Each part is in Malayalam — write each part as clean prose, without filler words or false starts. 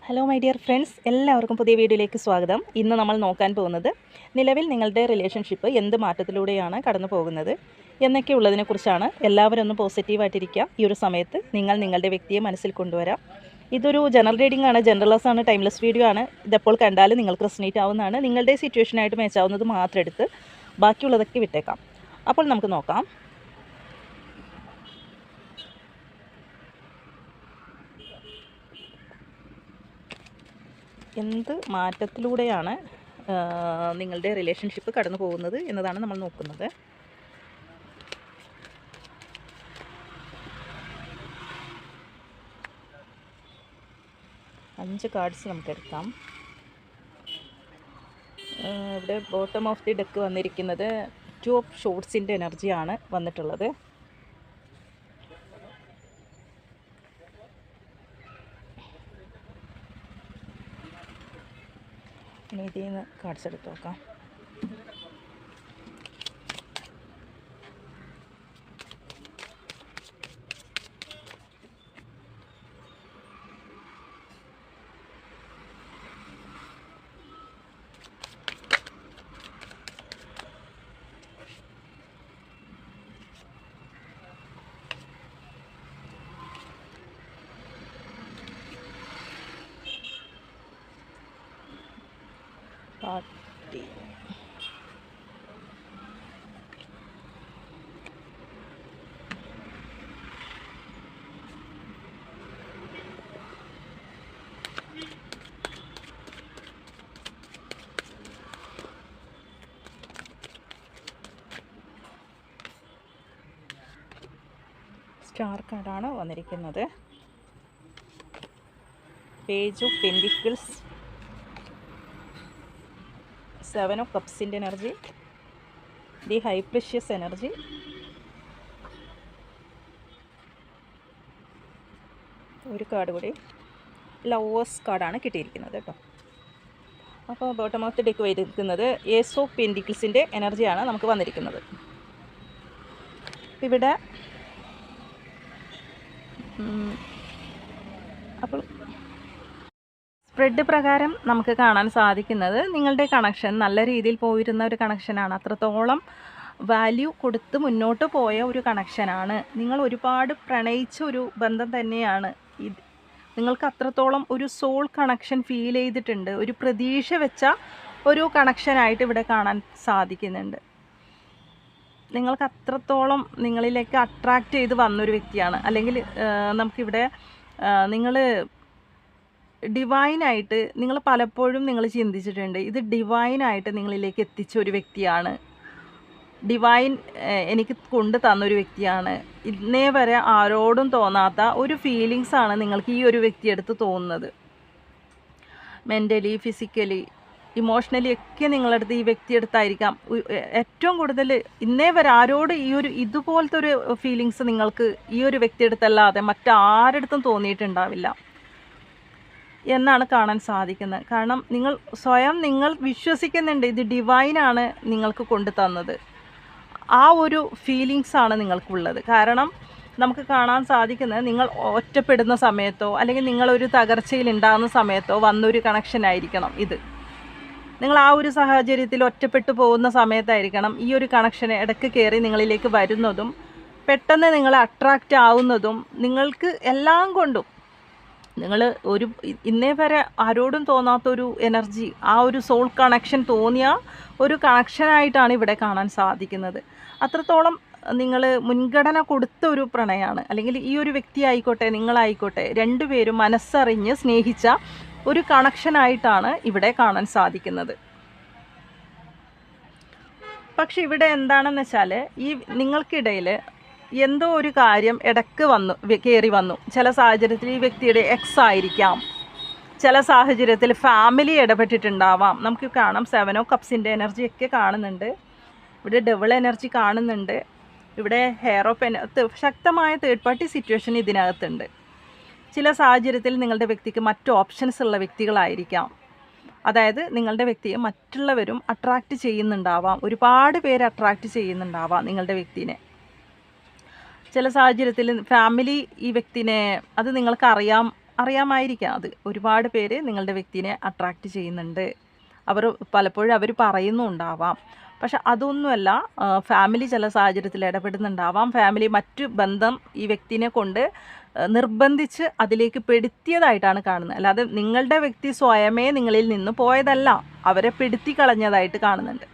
ഹലോ മൈ ഡിയർ ഫ്രണ്ട്സ്, എല്ലാവർക്കും പുതിയ വീഡിയോയിലേക്ക് സ്വാഗതം. ഇന്ന് നമ്മൾ നോക്കാൻ പോകുന്നത് നിലവിൽ നിങ്ങളുടെ റിലേഷൻഷിപ്പ് എന്ത് മാറ്റത്തിലൂടെയാണ് കടന്നു പോകുന്നത് എന്നൊക്കെ ഉള്ളതിനെക്കുറിച്ചാണ്. എല്ലാവരും ഒന്ന് പോസിറ്റീവായിട്ടിരിക്കുക. ഈ ഒരു സമയത്ത് നിങ്ങളുടെ വ്യക്തിയെ മനസ്സിൽ കൊണ്ടുവരാം. ഇതൊരു ജനറൽ റീഡിംഗ് ആണ്, ജനറൽലെസ് ആണ്, ടൈംലെസ് വീഡിയോ ആണ്. ഇതെപ്പോൾ കണ്ടാലും നിങ്ങൾക്ക് റെസനേറ്റ് ആവുന്നതാണ്. നിങ്ങളുടെ സിറ്റുവേഷനായിട്ട് മാച്ചാവുന്നത് മാത്രം എടുത്ത് ബാക്കിയുള്ളതൊക്കെ വിട്ടേക്കാം. അപ്പോൾ നമുക്ക് നോക്കാം. എന്ത് മാറ്റത്തിലൂടെയാണ് നിങ്ങളുടെ റിലേഷൻഷിപ്പ് കടന്നു പോകുന്നത് എന്നതാണ് നമ്മൾ നോക്കുന്നത്. അഞ്ച് കാർഡ്സ് നമുക്ക് എടുക്കാം. ഇവിടെ ബോട്ടം ഓഫ് ദി ഡെക്ക് വന്നിരിക്കുന്നത് 2 ഓഫ് ഷോർട്സിൻ്റെ എനർജിയാണ് വന്നിട്ടുള്ളത്. ഇനി ഇതിൽ നിന്ന് കാർഡ്സ് എടുത്ത് നോക്കാം. പാർട്ടി സ്റ്റാർ കാർഡാണ് വന്നിരിക്കുന്നത്. പേജ് ഓഫ് പെൻഡിക്കിൾസ്, 7 ഓഫ് കപ്സിൻ്റെ energy, the high priestess energy, ഒരു കാർഡ് കൂടി ലവേഴ്സ് കാർഡാണ് കിട്ടിയിരിക്കുന്നത് കേട്ടോ. അപ്പോൾ ബോട്ടം ഓഫ് ദി ഡെക്ക് വന്നിരിക്കുന്നത് ഏസ് ഓഫ് പെൻഡിക്കിൾസിൻ്റെ എനർജിയാണ് നമുക്ക് വന്നിരിക്കുന്നത്. ഇവിടെ അപ്പോൾ സ്പ്രെഡ് പ്രകാരം നമുക്ക് കാണാൻ സാധിക്കുന്നത് നിങ്ങളുടെ കണക്ഷൻ നല്ല രീതിയിൽ പോയിരുന്ന ഒരു കണക്ഷനാണ്. അത്രത്തോളം വാല്യൂ കൊടുത്ത് മുന്നോട്ട് പോയ ഒരു കണക്ഷനാണ്. നിങ്ങൾ ഒരുപാട് പ്രണയിച്ച ഒരു ബന്ധം തന്നെയാണ് ഇത്. നിങ്ങൾക്ക് അത്രത്തോളം ഒരു സോൾ കണക്ഷൻ ഫീൽ ചെയ്തിട്ടുണ്ട്. ഒരു പ്രതീക്ഷ വെച്ച ഒരു കണക്ഷനായിട്ട് ഇവിടെ കാണാൻ സാധിക്കുന്നുണ്ട്. നിങ്ങൾക്ക് അത്രത്തോളം നിങ്ങളിലേക്ക് അട്രാക്റ്റ് ചെയ്ത് വന്നൊരു വ്യക്തിയാണ്. അല്ലെങ്കിൽ നമുക്കിവിടെ നിങ്ങൾ ഡിവൈനായിട്ട് നിങ്ങൾ പലപ്പോഴും നിങ്ങൾ ചിന്തിച്ചിട്ടുണ്ട്, ഇത് ഡിവൈനായിട്ട് നിങ്ങളിലേക്ക് എത്തിച്ച ഒരു വ്യക്തിയാണ്, ഡിവൈൻ എനിക്ക് കൊണ്ട് തന്നൊരു വ്യക്തിയാണ്. ഇന്നേ വരെ ആരോടും തോന്നാത്ത ഒരു ഫീലിങ്സാണ് നിങ്ങൾക്ക് ഈ ഒരു വ്യക്തിയെടുത്ത് തോന്നുന്നത്. മെൻ്റലി, ഫിസിക്കലി, ഇമോഷണലി ഒക്കെ നിങ്ങളടുത്ത് ഈ വ്യക്തിയെടുത്തായിരിക്കാം ഏറ്റവും കൂടുതൽ ഇന്നേ വരെ ആരോട് ഇതുപോലത്തെ ഒരു ഫീലിങ്സ് നിങ്ങൾക്ക് ഈ ഒരു വ്യക്തിയെടുത്തല്ലാതെ മറ്റാരടുത്തും തോന്നിയിട്ടുണ്ടാവില്ല എന്നാണ് കാണാൻ സാധിക്കുന്നത്. കാരണം നിങ്ങൾ വിശ്വസിക്കുന്നുണ്ട് ഇത് ഡിവൈനാണ് നിങ്ങൾക്ക് കൊണ്ടു തന്നത്. ആ ഒരു ഫീലിങ്സാണ് നിങ്ങൾക്കുള്ളത്. കാരണം നമുക്ക് കാണാൻ സാധിക്കുന്നത് നിങ്ങൾ ഒറ്റപ്പെടുന്ന സമയത്തോ അല്ലെങ്കിൽ നിങ്ങളൊരു തകർച്ചയിൽ ഉണ്ടാകുന്ന സമയത്തോ വന്നൊരു കണക്ഷനായിരിക്കണം ഇത്. നിങ്ങൾ ആ ഒരു സാഹചര്യത്തിൽ ഒറ്റപ്പെട്ടു പോകുന്ന സമയത്തായിരിക്കണം ഈ ഒരു കണക്ഷൻ ഇടയ്ക്ക് കയറി നിങ്ങളിലേക്ക് വരുന്നതും പെട്ടെന്ന് നിങ്ങളെ അട്രാക്റ്റ് ആവുന്നതും. നിങ്ങൾക്ക് എല്ലാം കൊണ്ടും നിങ്ങൾ ഇന്നേ വരെ ആരോടും തോന്നാത്തൊരു എനർജി, ആ ഒരു സോൾ കണക്ഷൻ തോന്നിയ ഒരു കണക്ഷനായിട്ടാണ് ഇവിടെ കാണാൻ സാധിക്കുന്നത്. അത്രത്തോളം നിങ്ങൾ മുൻഗണന കൊടുത്ത ഒരു പ്രണയമാണ്. അല്ലെങ്കിൽ ഈ ഒരു വ്യക്തി ആയിക്കോട്ടെ നിങ്ങളായിക്കോട്ടെ രണ്ടുപേരും മനസ്സറിഞ്ഞ് സ്നേഹിച്ച ഒരു കണക്ഷനായിട്ടാണ് ഇവിടെ കാണാൻ സാധിക്കുന്നത്. പക്ഷെ ഇവിടെ എന്താണെന്ന് വെച്ചാൽ നിങ്ങൾക്കിടയിൽ എന്തോ ഒരു കാര്യം ഇടയ്ക്ക് കയറി വന്നു. ചില സാഹചര്യത്തിൽ ഈ വ്യക്തിയുടെ എക്സ് ആയിരിക്കാം, ചില സാഹചര്യത്തിൽ ഫാമിലി ഇടപെട്ടിട്ടുണ്ടാവാം. നമുക്ക് കാണാം 7 ഓഫ് കപ്സിൻ്റെ എനർജിയൊക്കെ കാണുന്നുണ്ട്. ഇവിടെ ഡബിൾ എനർജി കാണുന്നുണ്ട്. ഇവിടെ ഹെയർ ഓഫ് ശക്തമായ തേർഡ് പാർട്ടി സിറ്റുവേഷൻ ഇതിനകത്തുണ്ട്. ചില സാഹചര്യത്തിൽ നിങ്ങളുടെ വ്യക്തിക്ക് മറ്റ് ഓപ്ഷൻസ് ഉള്ള വ്യക്തികളായിരിക്കാം. അതായത് നിങ്ങളുടെ വ്യക്തിയെ മറ്റുള്ളവരും അട്രാക്റ്റ് ചെയ്യുന്നുണ്ടാവാം, ഒരുപാട് പേര് അട്രാക്റ്റ് ചെയ്യുന്നുണ്ടാവാം നിങ്ങളുടെ വ്യക്തിനെ. ചില സാഹചര്യത്തിൽ ഫാമിലി ഈ വ്യക്തിനെ അത് നിങ്ങൾക്കറിയാം അറിയാമായിരിക്കാം. അത് ഒരുപാട് പേര് നിങ്ങളുടെ വ്യക്തിനെ അട്രാക്റ്റ് ചെയ്യുന്നുണ്ട്. പലപ്പോഴും അവർ പറയുന്നുണ്ടാവാം. പക്ഷെ അതൊന്നുമല്ല, ഫാമിലി ചില സാഹചര്യത്തിൽ ഇടപെടുന്നുണ്ടാവാം. ഫാമിലി മറ്റു ബന്ധം ഈ വ്യക്തിനെ കൊണ്ട് നിർബന്ധിച്ച് അതിലേക്ക് പെടുത്തിയതായിട്ടാണ് കാണുന്നത്. അല്ലാതെ നിങ്ങളുടെ വ്യക്തി സ്വയമേ നിങ്ങളിൽ നിന്ന് പോയതല്ല, അവരെ പെടുത്തി കളഞ്ഞതായിട്ട് കാണുന്നുണ്ട്.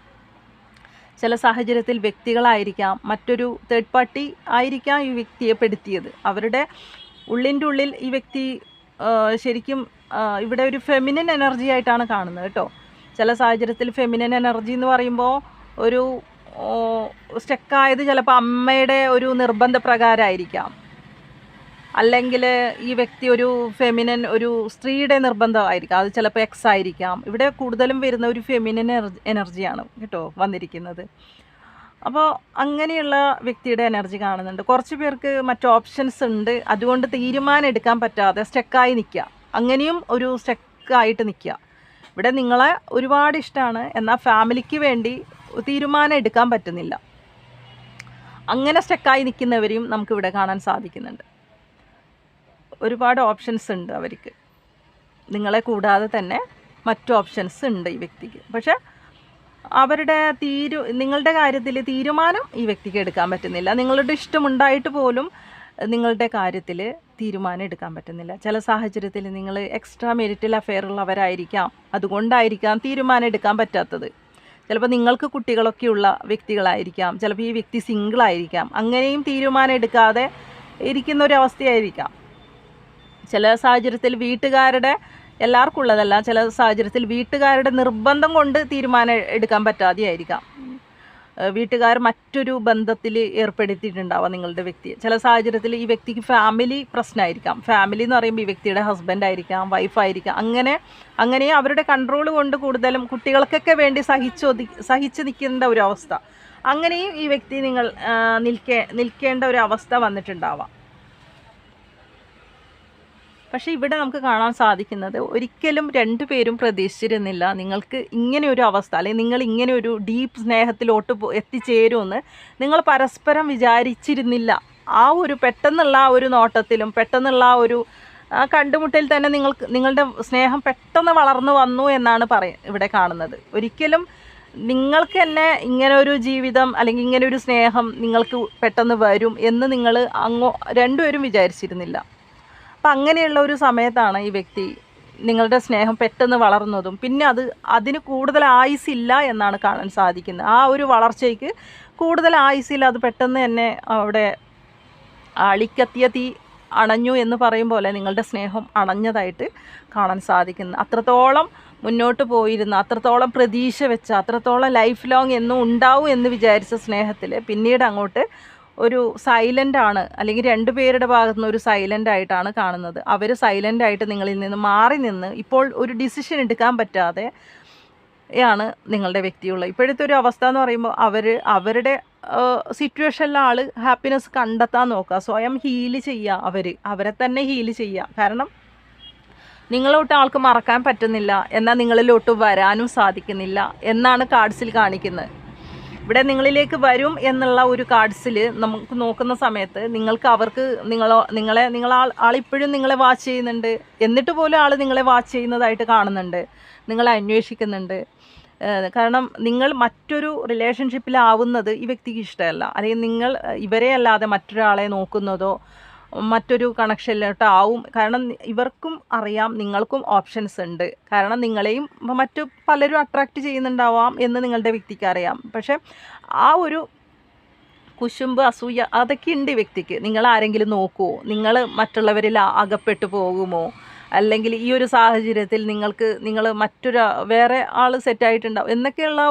ചില സാഹചര്യത്തിൽ വ്യക്തികളായിരിക്കാം, മറ്റൊരു തേർഡ് പാർട്ടി ആയിരിക്കാം ഈ വ്യക്തിയെ പെടുത്തിയത്. അവരുടെ ഉള്ളിൻ്റെ ഉള്ളിൽ ഈ വ്യക്തി ശരിക്കും ഇവിടെ ഒരു ഫെമിനിൻ എനർജി ആയിട്ടാണ് കാണുന്നത് കേട്ടോ. ചില സാഹചര്യത്തിൽ ഫെമിനിൻ എനർജി എന്ന് പറയുമ്പോൾ ഒരു സ്റ്റക്കായത് ചിലപ്പോൾ അമ്മയുടെ ഒരു നിർബന്ധപ്രകാരമായിരിക്കാം, അല്ലെങ്കിൽ ഈ വ്യക്തി ഒരു ഫെമിനൻ ഒരു സ്ത്രീയുടെ നിർബന്ധമായിരിക്കാം. അത് ചിലപ്പോൾ എക്സ് ആയിരിക്കാം. ഇവിടെ കൂടുതലും വരുന്ന ഒരു ഫെമിനൻ എനർജിയാണ് കേട്ടോ വന്നിരിക്കുന്നത്. അപ്പോൾ അങ്ങനെയുള്ള വ്യക്തിയുടെ എനർജി കാണുന്നുണ്ട്. കുറച്ച് പേർക്ക് മറ്റു ഓപ്ഷൻസ് ഉണ്ട്, അതുകൊണ്ട് തീരുമാനം എടുക്കാൻ പറ്റാതെ സ്റ്റക്കായി നിൽക്കുക. അങ്ങനെയും ഒരു സ്റ്റക്കായിട്ട് നിൽക്കുക. ഇവിടെ നിങ്ങളെ ഒരുപാട് ഇഷ്ടമാണ്, എന്നാൽ ഫാമിലിക്ക് വേണ്ടി തീരുമാനം എടുക്കാൻ പറ്റുന്നില്ല. അങ്ങനെ സ്റ്റക്കായി നിൽക്കുന്നവരെയും നമുക്കിവിടെ കാണാൻ സാധിക്കുന്നുണ്ട്. ഒരുപാട് ഓപ്ഷൻസ് ഉണ്ട് അവർക്ക്, നിങ്ങളെ കൂടാതെ തന്നെ മറ്റു ഓപ്ഷൻസ് ഉണ്ട് ഈ വ്യക്തിക്ക്. പക്ഷെ അവരുടെ നിങ്ങളുടെ കാര്യത്തിൽ തീരുമാനം ഈ വ്യക്തിക്ക് എടുക്കാൻ പറ്റുന്നില്ല. നിങ്ങളുടെ ഇഷ്ടമുണ്ടായിട്ട് പോലും നിങ്ങളുടെ കാര്യത്തിൽ തീരുമാനം എടുക്കാൻ പറ്റുന്നില്ല. ചില സാഹചര്യത്തിൽ നിങ്ങൾ എക്സ്ട്രാ മെരിറ്റൽ അഫെയർ ഉള്ളവരായിരിക്കാം, അതുകൊണ്ടായിരിക്കാം തീരുമാനം എടുക്കാൻ പറ്റാത്തത്. ചിലപ്പോൾ നിങ്ങൾക്ക് കുട്ടികളൊക്കെയുള്ള വ്യക്തികളായിരിക്കാം, ചിലപ്പോൾ ഈ വ്യക്തി സിംഗിളായിരിക്കാം. അങ്ങനെയും തീരുമാനം എടുക്കാതെ ഇരിക്കുന്ന ഒരു അവസ്ഥയായിരിക്കാം. ചില സാഹചര്യത്തിൽ വീട്ടുകാരുടെ, എല്ലാവർക്കും ഉള്ളതല്ല, ചില സാഹചര്യത്തിൽ വീട്ടുകാരുടെ നിർബന്ധം കൊണ്ട് തീരുമാനം എടുക്കാൻ പറ്റാതെയായിരിക്കാം. വീട്ടുകാർ മറ്റൊരു ബന്ധത്തിൽ ഏർപ്പെടുത്തിയിട്ടുണ്ടാവാം നിങ്ങളുടെ വ്യക്തിയെ. ചില സാഹചര്യത്തിൽ ഈ വ്യക്തിക്ക് ഫാമിലി പ്രശ്നമായിരിക്കാം. ഫാമിലി എന്ന് പറയുമ്പോൾ ഈ വ്യക്തിയുടെ ഹസ്ബൻഡ് ആയിരിക്കാം, വൈഫായിരിക്കാം. അങ്ങനെ അവരുടെ കൺട്രോൾ കൊണ്ട് കൂടുതലും കുട്ടികൾക്കൊക്കെ വേണ്ടി സഹിച്ച് നിൽക്കേണ്ട ഒരു അവസ്ഥ. അങ്ങനെയും ഈ വ്യക്തി നിൽക്കേണ്ട ഒരു അവസ്ഥ വന്നിട്ടുണ്ടാവാം. പക്ഷേ ഇവിടെ നമുക്ക് കാണാൻ സാധിക്കുന്നത് ഒരിക്കലും രണ്ടുപേരും പ്രതീക്ഷിച്ചിരുന്നില്ല നിങ്ങൾക്ക് ഇങ്ങനെ ഒരു അവസ്ഥ, അല്ലെങ്കിൽ നിങ്ങൾ ഇങ്ങനെ ഒരു ഡീപ്പ് സ്നേഹത്തിലോട്ട് എത്തിച്ചേരുമെന്ന് നിങ്ങൾ പരസ്പരം വിചാരിച്ചിരുന്നില്ല. ആ ഒരു പെട്ടെന്നുള്ള ആ ഒരു നോട്ടത്തിലും പെട്ടെന്നുള്ള ആ ഒരു കണ്ടുമുട്ടലിൽ തന്നെ നിങ്ങളുടെ സ്നേഹം പെട്ടെന്ന് വളർന്നു വന്നു എന്നാണ് ഇവിടെ കാണുന്നത്. ഒരിക്കലും നിങ്ങൾക്ക് തന്നെ ഇങ്ങനെ ഒരു ജീവിതം അല്ലെങ്കിൽ ഇങ്ങനെ ഒരു സ്നേഹം നിങ്ങൾക്ക് പെട്ടെന്ന് വരും എന്ന് നിങ്ങൾ രണ്ടുപേരും വിചാരിച്ചിരുന്നില്ല. അപ്പം അങ്ങനെയുള്ള ഒരു സമയത്താണ് ഈ വ്യക്തി നിങ്ങളുടെ സ്നേഹം പെട്ടെന്ന് വളർന്നതും പിന്നെ അതിന് കൂടുതൽ ആയുസില്ല എന്നാണ് കാണാൻ സാധിക്കുന്നത്. ആ ഒരു വളർച്ചയ്ക്ക് കൂടുതൽ ആയുസില്ല, അത് പെട്ടെന്ന് തന്നെ അവിടെ അളിക്കത്തിയ തീ അണഞ്ഞു എന്ന് പറയും പോലെ നിങ്ങളുടെ സ്നേഹം അണഞ്ഞതായിട്ട് കാണാൻ സാധിക്കുന്നു. അത്രത്തോളം മുന്നോട്ട് പോയിരുന്ന, അത്രത്തോളം പ്രതീക്ഷ വെച്ച, അത്രത്തോളം ലൈഫ് ലോങ് എന്നും ഉണ്ടാവും എന്ന് വിചാരിച്ച സ്നേഹത്തിൽ പിന്നീട് അങ്ങോട്ട് ഒരു സൈലൻ്റ് ആണ്, അല്ലെങ്കിൽ രണ്ടുപേരുടെ ഭാഗത്തു നിന്ന് ഒരു സൈലൻ്റ് ആയിട്ടാണ് കാണുന്നത്. അവർ സൈലൻ്റ് ആയിട്ട് നിങ്ങളിൽ നിന്ന് മാറി നിന്ന് ഇപ്പോൾ ഒരു ഡിസിഷൻ എടുക്കാൻ പറ്റാതെ യാണ് നിങ്ങളുടെ വ്യക്തിയുള്ളത്. ഇപ്പോഴത്തെ ഒരു അവസ്ഥ എന്ന് പറയുമ്പോൾ അവരുടെ സിറ്റുവേഷനിലെ ആൾ ഹാപ്പിനെസ് കണ്ടെത്താൻ നോക്കുക, സ്വയം ഹീല് ചെയ്യുക, അവരെ തന്നെ ഹീല് ചെയ്യുക. കാരണം നിങ്ങളോട്ട് ആൾക്ക് മറക്കാൻ പറ്റുന്നില്ല, എന്നാൽ നിങ്ങളിലോട്ട് വരാനും സാധിക്കുന്നില്ല എന്നാണ് കാർഡ്സിൽ കാണിക്കുന്നത്. ഇവിടെ നിങ്ങളിലേക്ക് വരും എന്നുള്ള ഒരു കാർഡ്സിൽ നമുക്ക് നോക്കുന്ന സമയത്ത് അവർക്ക് ആളിപ്പോഴും നിങ്ങളെ വാച്ച് ചെയ്യുന്നുണ്ട്, എന്നിട്ട് പോലും ആൾ നിങ്ങളെ വാച്ച് ചെയ്യുന്നതായിട്ട് കാണുന്നുണ്ട്, നിങ്ങളെ അന്വേഷിക്കുന്നുണ്ട്. കാരണം നിങ്ങൾ മറ്റൊരു റിലേഷൻഷിപ്പിലാവുന്നത് ഈ വ്യക്തിക്ക് ഇഷ്ടമല്ല, അല്ലെങ്കിൽ നിങ്ങൾ ഇവരെ അല്ലാതെ മറ്റൊരാളെ നോക്കുന്നതോ മറ്റൊരു കണക്ഷനിലോട്ടാവും. കാരണം ഇവർക്കും അറിയാം നിങ്ങൾക്കും ഓപ്ഷൻസ് ഉണ്ട്, കാരണം നിങ്ങളെയും മറ്റു പലരും അട്രാക്റ്റ് ചെയ്യുന്നുണ്ടാവാം എന്ന് നിങ്ങളുടെ വ്യക്തിക്ക് അറിയാം. പക്ഷെ ആ ഒരു കുശുമ്പ്, അസൂയ അതൊക്കെ ഉണ്ട് ഈ വ്യക്തിക്ക്. നിങ്ങൾ ആരെങ്കിലും നോക്കുമോ, നിങ്ങൾ മറ്റുള്ളവരിൽ അകപ്പെട്ടു പോകുമോ, അല്ലെങ്കിൽ ഈ ഒരു സാഹചര്യത്തിൽ നിങ്ങൾ വേറെ ആൾ സെറ്റായിട്ടുണ്ടാവും എന്നൊക്കെയുള്ള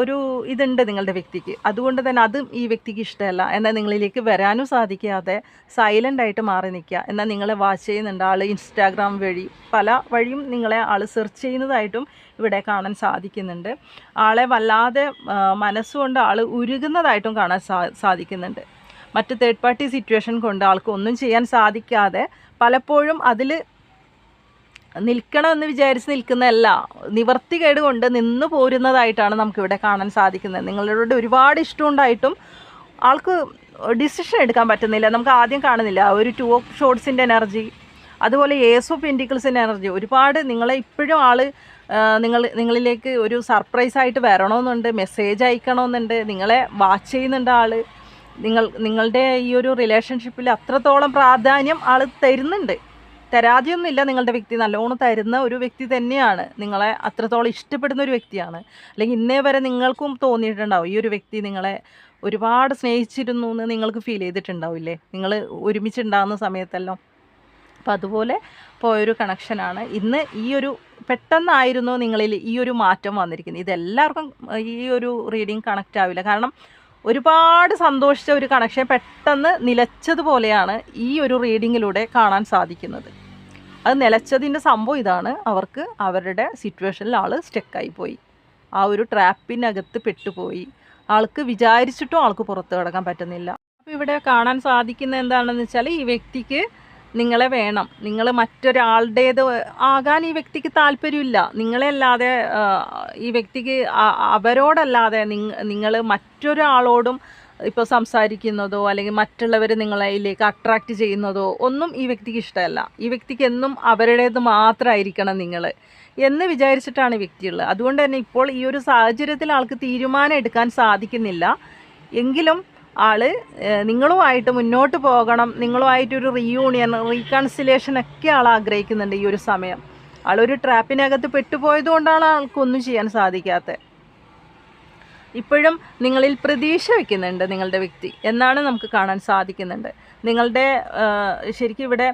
ഒരു ഇതുണ്ട് നിങ്ങളുടെ വ്യക്തിക്ക്. അതുകൊണ്ട് തന്നെ അതും ഈ വ്യക്തിക്ക് ഇഷ്ടമല്ല. എന്നാൽ നിങ്ങളിലേക്ക് വരാനും സാധിക്കാതെ സൈലൻ്റ് ആയിട്ട് മാറി നിൽക്കുക. എന്നാൽ നിങ്ങളെ വാച്ച് ചെയ്യുന്നുണ്ട് ആൾ, ഇൻസ്റ്റാഗ്രാം വഴി പല വഴിയും നിങ്ങളെ ആൾ സെർച്ച് ചെയ്യുന്നതായിട്ടും ഇവിടെ കാണാൻ സാധിക്കുന്നുണ്ട്. ആളെ വല്ലാതെ മനസ്സുകൊണ്ട് ആൾ ഉരുകുന്നതായിട്ടും കാണാൻ സാധിക്കുന്നുണ്ട്. മറ്റ് തേർഡ് പാർട്ടി സിറ്റുവേഷൻ കൊണ്ട് ആൾക്ക് ഒന്നും ചെയ്യാൻ സാധിക്കാതെ പലപ്പോഴും അതിൽ നിൽക്കണമെന്ന് വിചാരിച്ച് നിൽക്കുന്നതല്ല, നിവർത്തികേട് കൊണ്ട് നിന്ന് പോരുന്നതായിട്ടാണ് നമുക്കിവിടെ കാണാൻ സാധിക്കുന്നത്. നിങ്ങളോട് ഒരുപാട് ഇഷ്ടമുണ്ടായിട്ടും ആൾക്ക് ഡിസിഷൻ എടുക്കാൻ പറ്റുന്നില്ല. നമുക്ക് ആദ്യം കാണുന്നില്ല ഒരു 2 ഓഫ് ഷോർട്സിൻ്റെ എനർജി, അതുപോലെ ഏസ് ഓഫ് പെൻറ്റിക്കിൾസിൻ്റെ എനർജി ഒരുപാട് നിങ്ങളെ ഇപ്പോഴും ആൾ നിങ്ങളിലേക്ക് ഒരു സർപ്രൈസായിട്ട് വരണമെന്നുണ്ട്, മെസ്സേജ് അയക്കണമെന്നുണ്ട്, നിങ്ങളെ വാച്ച് ചെയ്യുന്നുണ്ട് ആൾ. നിങ്ങളുടെ ഈ ഒരു റിലേഷൻഷിപ്പിൽ അത്രത്തോളം പ്രാധാന്യം ആൾ തരുന്നുണ്ട്. തരാതെയൊന്നുമില്ല, നിങ്ങളുടെ വ്യക്തി നല്ലോണം തരുന്ന ഒരു വ്യക്തി തന്നെയാണ്. നിങ്ങളെ അത്രത്തോളം ഇഷ്ടപ്പെടുന്ന ഒരു വ്യക്തിയാണ്. അല്ലെങ്കിൽ ഇന്നേ വരെ നിങ്ങൾക്കും തോന്നിയിട്ടുണ്ടാവും ഈ ഒരു വ്യക്തി നിങ്ങളെ ഒരുപാട് സ്നേഹിച്ചിരുന്നു എന്ന് നിങ്ങൾക്ക് ഫീൽ ചെയ്തിട്ടുണ്ടാവില്ലേ, നിങ്ങൾ ഒരുമിച്ചുണ്ടാകുന്ന സമയത്തെല്ലാം. അപ്പോൾ അതുപോലെ പോയൊരു കണക്ഷനാണ് ഇന്ന്. ഈ ഒരു പെട്ടെന്നായിരുന്നു നിങ്ങളിൽ ഈ ഒരു മാറ്റം വന്നിരിക്കുന്നത്. ഇതെല്ലാവർക്കും ഈ ഒരു റീഡിങ് കണക്റ്റ് ആവില്ല. കാരണം ഒരുപാട് സന്തോഷിച്ച ഒരു കണക്ഷൻ പെട്ടെന്ന് നിലച്ചതുപോലെയാണ് ഈ ഒരു റീഡിങ്ങിലൂടെ കാണാൻ സാധിക്കുന്നത്. അത് നിലച്ചതിൻ്റെ സംഭവം ഇതാണ്, അവർക്ക് അവരുടെ സിറ്റുവേഷനിൽ ആൾ സ്റ്റക്കായി പോയി, ആ ഒരു ട്രാപ്പിനകത്ത് പെട്ടുപോയി. ആൾക്ക് വിചാരിച്ചിട്ടും ആൾക്ക് പുറത്ത് കിടക്കാൻ പറ്റുന്നില്ല. അപ്പോൾ ഇവിടെ കാണാൻ സാധിക്കുന്ന എന്താണെന്ന് വെച്ചാൽ ഈ വ്യക്തിക്ക് നിങ്ങളെ വേണം. നിങ്ങൾ മറ്റൊരാളുടേത് ആകാൻ ഈ വ്യക്തിക്ക് താല്പര്യമില്ല. നിങ്ങളല്ലാതെ ഈ വ്യക്തിക്ക് അവരോടല്ലാതെ നിങ്ങൾ മറ്റൊരാളോടും ഇപ്പോൾ സംസാരിക്കുന്നതോ അല്ലെങ്കിൽ മറ്റുള്ളവർ നിങ്ങളിലേക്ക് അട്രാക്റ്റ് ചെയ്യുന്നതോ ഒന്നും ഈ വ്യക്തിക്ക് ഇഷ്ടമല്ല. ഈ വ്യക്തിക്ക് എന്നും അവരുടേത് മാത്രമായിരിക്കണം നിങ്ങൾ എന്ന് വിചാരിച്ചിട്ടാണ് ഈ വ്യക്തിയുള്ളത്. അതുകൊണ്ട് തന്നെ ഇപ്പോൾ ഈ ഒരു സാഹചര്യത്തിൽ ആൾക്ക് തീരുമാനം എടുക്കാൻ സാധിക്കുന്നില്ല. എങ്കിലും ആൾ നിങ്ങളുമായിട്ട് മുന്നോട്ട് പോകണം, നിങ്ങളുമായിട്ടൊരു റീയൂണിയൻ, റീകൺസിലേഷനൊക്കെ ആൾ ആഗ്രഹിക്കുന്നുണ്ട്. ഈ ഒരു സമയം ആളൊരു ട്രാപ്പിനകത്ത് പെട്ടുപോയതുകൊണ്ടാണ് ആൾക്കൊന്നും ചെയ്യാൻ സാധിക്കാത്തത്. ഇപ്പോഴും നിങ്ങളിൽ പ്രതീക്ഷ വയ്ക്കുന്നുണ്ട് നിങ്ങളുടെ വ്യക്തി എന്നാണ് നമുക്ക് കാണാൻ സാധിക്കുന്നുണ്ട്. നിങ്ങളുടെ ശരിക്കും ഇവിടെ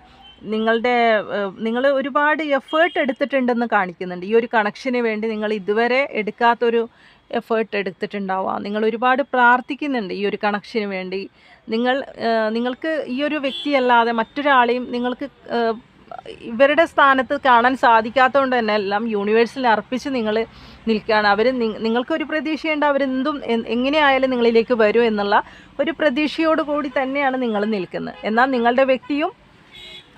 നിങ്ങൾ ഒരുപാട് എഫേർട്ട് എടുത്തിട്ടുണ്ടെന്ന് കാണിക്കുന്നുണ്ട്. ഈ ഒരു കണക്ഷന് വേണ്ടി നിങ്ങൾ ഇതുവരെ എടുക്കാത്തൊരു എഫേർട്ട് എടുത്തിട്ടുണ്ടാവാം. നിങ്ങൾ ഒരുപാട് പ്രാർത്ഥിക്കുന്നുണ്ട് ഈ ഒരു കണക്ഷന് വേണ്ടി. നിങ്ങൾക്ക് ഈ ഒരു വ്യക്തിയല്ലാതെ മറ്റൊരാളെയും നിങ്ങൾക്ക് ഇവരുടെ സ്ഥാനത്ത് കാണാൻ സാധിക്കാത്തതുകൊണ്ട് തന്നെ എല്ലാം യൂണിവേഴ്സിൽ അർപ്പിച്ച് നിങ്ങൾ നിൽക്കുകയാണ്. അവർ നിങ്ങൾക്കൊരു പ്രതീക്ഷയുണ്ട്, അവരെന്തും എങ്ങനെയായാലും നിങ്ങളിലേക്ക് വരും എന്നുള്ള ഒരു പ്രതീക്ഷയോട് കൂടി തന്നെയാണ് നിങ്ങൾ നിൽക്കുന്നത്. എന്നാൽ നിങ്ങളുടെ വ്യക്തിയും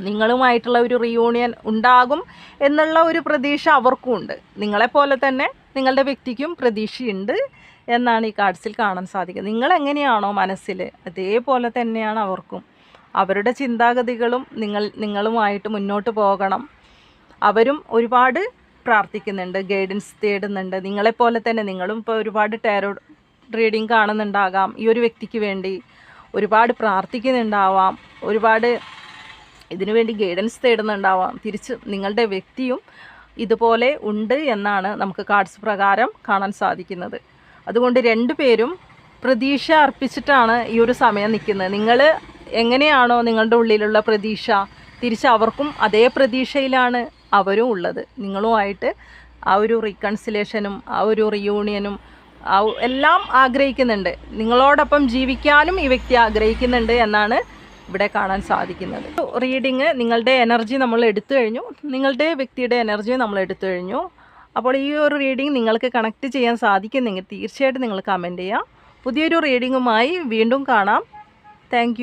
നിങ്ങളുമായിട്ടുള്ള ഒരു റിയൂണിയൻ ഉണ്ടാകും എന്നുള്ള ഒരു പ്രതീക്ഷ അവർക്കും ഉണ്ട്. നിങ്ങളെപ്പോലെ തന്നെ നിങ്ങളുടെ വ്യക്തിക്കും പ്രതീക്ഷയുണ്ട് എന്നാണ് ഈ കാർഡ്സിൽ കാണാൻ സാധിക്കുന്നത്. നിങ്ങളെങ്ങനെയാണോ മനസ്സിൽ അതേപോലെ തന്നെയാണ് അവർക്കും. അവരുടെ ചിന്താഗതികളും നിങ്ങളുമായിട്ട് മുന്നോട്ട് പോകണം. അവരും ഒരുപാട് പ്രാർത്ഥിക്കുന്നുണ്ട്, ഗൈഡൻസ് തേടുന്നുണ്ട്. നിങ്ങളെപ്പോലെ തന്നെ നിങ്ങളും ഇപ്പോൾ ഒരുപാട് ടാരോ റീഡിങ് കാണുന്നുണ്ടാകാം. ഈ ഒരു വ്യക്തിക്ക് വേണ്ടി ഒരുപാട് പ്രാർത്ഥിക്കുന്നുണ്ടാവാം, ഒരുപാട് ഇതിനുവേണ്ടി ഗൈഡൻസ് തേടുന്നുണ്ടാവാം. തിരിച്ച് നിങ്ങളുടെ വ്യക്തിയും ഇതുപോലെ ഉണ്ട് എന്നാണ് നമുക്ക് കാർഡ്സ് പ്രകാരം കാണാൻ സാധിക്കുന്നത്. അതുകൊണ്ട് രണ്ടുപേരും പ്രതീക്ഷ അർപ്പിച്ചിട്ടാണ് ഈ ഒരു സമയം നിൽക്കുന്നത്. നിങ്ങൾ എങ്ങനെയാണോ നിങ്ങളുടെ ഉള്ളിലുള്ള പ്രതീക്ഷ, തിരിച്ച് അവർക്കും അതേ പ്രതീക്ഷയിലാണ് അവരും ഉള്ളത്. നിങ്ങളുമായിട്ട് ആ ഒരു റീകൺസിലേഷനും ആ ഒരു റിയൂണിയനും എല്ലാം ആഗ്രഹിക്കുന്നുണ്ട്. നിങ്ങളോടൊപ്പം ജീവിക്കാനും ഈ വ്യക്തി ആഗ്രഹിക്കുന്നുണ്ട് എന്നാണ് ഇവിടെ കാണാൻ സാധിക്കുന്നത്. റീഡിങ് നിങ്ങളുടെ എനർജി നമ്മൾ എടുത്തു കഴിഞ്ഞു, നിങ്ങളുടെ വ്യക്തിയുടെ എനർജി നമ്മൾ എടുത്തു കഴിഞ്ഞു. അപ്പോൾ ഈ ഒരു റീഡിങ് നിങ്ങൾക്ക് കണക്ട് ചെയ്യാൻ സാധിക്കുന്നെങ്കിൽ തീർച്ചയായിട്ടും നിങ്ങൾ കമൻറ്റ് ചെയ്യുക. പുതിയൊരു റീഡിങ്ങുമായി വീണ്ടും കാണാം. താങ്ക്